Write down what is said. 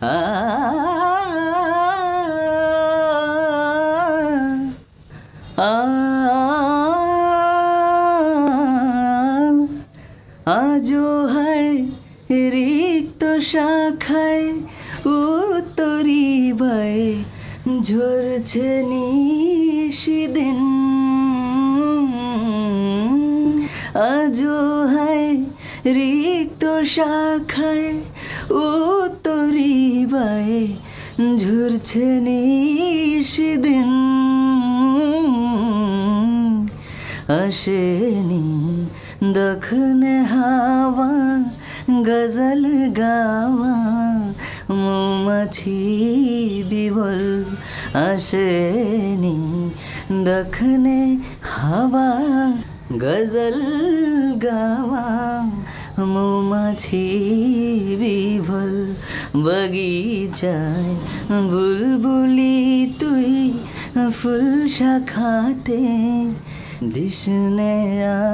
আ আ আজও হয় রিক্ত শাখায় উত্তরি বায়ে ঝরছে নিশিদিন। আজও হয় রিক্ত শাখায় উত্তরি বায়ে ঝরছে নিশিদিন। আসেনি দখন হাওয়া গজল গাওয়া মৌমাছি বিবল। আসেনি দখনে হাওয়া গজল গাওয়া মৌমাছি বিভল। বগিচায় বুলবুলি তুই ফুল শাখাতে দিশনে আ